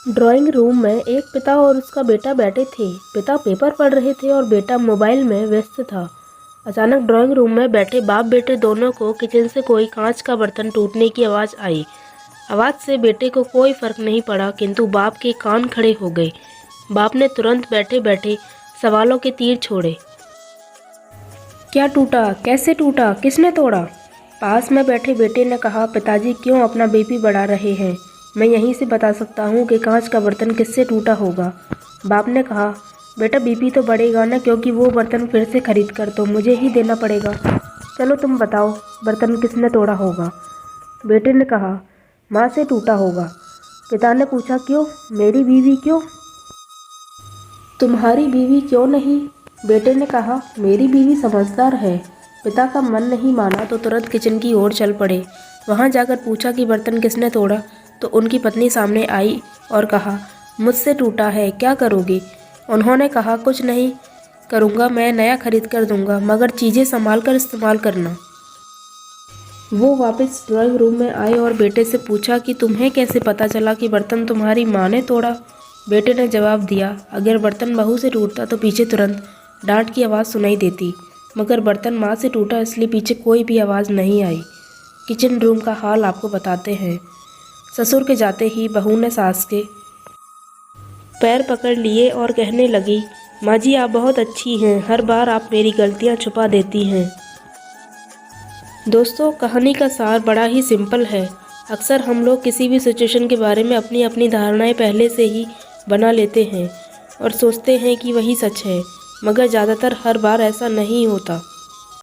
Drawing room में एक पिता और उसका बेटा बैठे थे। पिता पेपर पढ़ रहे थे और बेटा मोबाइल में व्यस्त था। अचानक ड्राइंग रूम में बैठे बाप बेटे दोनों को किचन से कोई कांच का बर्तन टूटने की आवाज़ आई। आवाज़ से बेटे को कोई फर्क नहीं पड़ा, किंतु बाप के कान खड़े हो गए। बाप ने तुरंत बैठे बैठे सवालों के तीर छोड़े। क्या टूटा? कैसे टूटा? किसने तोड़ा? पास में बैठे बेटे ने कहा, पिताजी क्यों अपना बीपी बढ़ा रहे हैं? मैं यहीं से बता सकता हूँ कि कांच का बर्तन किससे टूटा होगा। बाप ने कहा, बेटा बीपी तो बढ़ेगा ना, क्योंकि वो बर्तन फिर से खरीद कर तो मुझे ही देना पड़ेगा। चलो तुम बताओ, बर्तन किसने तोड़ा होगा? बेटे ने कहा, माँ से टूटा होगा। पिता ने पूछा, क्यों? मेरी बीवी क्यों? तुम्हारी बीवी क्यों नहीं? बेटे ने कहा, मेरी बीवी समझदार है। पिता का मन नहीं माना तो तुरंत किचन की ओर चल पड़े। वहां जाकर पूछा कि बर्तन किसने तोड़ा, तो उनकी पत्नी सामने आई और कहा, मुझसे टूटा है, क्या करोगी? उन्होंने कहा, कुछ नहीं करूँगा, मैं नया खरीद कर दूंगा, मगर चीज़ें संभाल कर इस्तेमाल करना। वो वापस ड्राइंग रूम में आए और बेटे से पूछा कि तुम्हें कैसे पता चला कि बर्तन तुम्हारी माँ ने तोड़ा? बेटे ने जवाब दिया, अगर बर्तन बहू से टूटता तो पीछे तुरंत डांट की आवाज़ सुनाई देती, मगर बर्तन माँ से टूटा इसलिए पीछे कोई भी आवाज़ नहीं आई। किचन रूम का हाल आपको बताते हैं। ससुर के जाते ही बहू ने सास के पैर पकड़ लिए और कहने लगी, माँ जी आप बहुत अच्छी हैं, हर बार आप मेरी गलतियाँ छुपा देती हैं। दोस्तों, कहानी का सार बड़ा ही सिंपल है। अक्सर हम लोग किसी भी सिचुएशन के बारे में अपनी अपनी धारणाएं पहले से ही बना लेते हैं और सोचते हैं कि वही सच है, मगर ज़्यादातर हर बार ऐसा नहीं होता।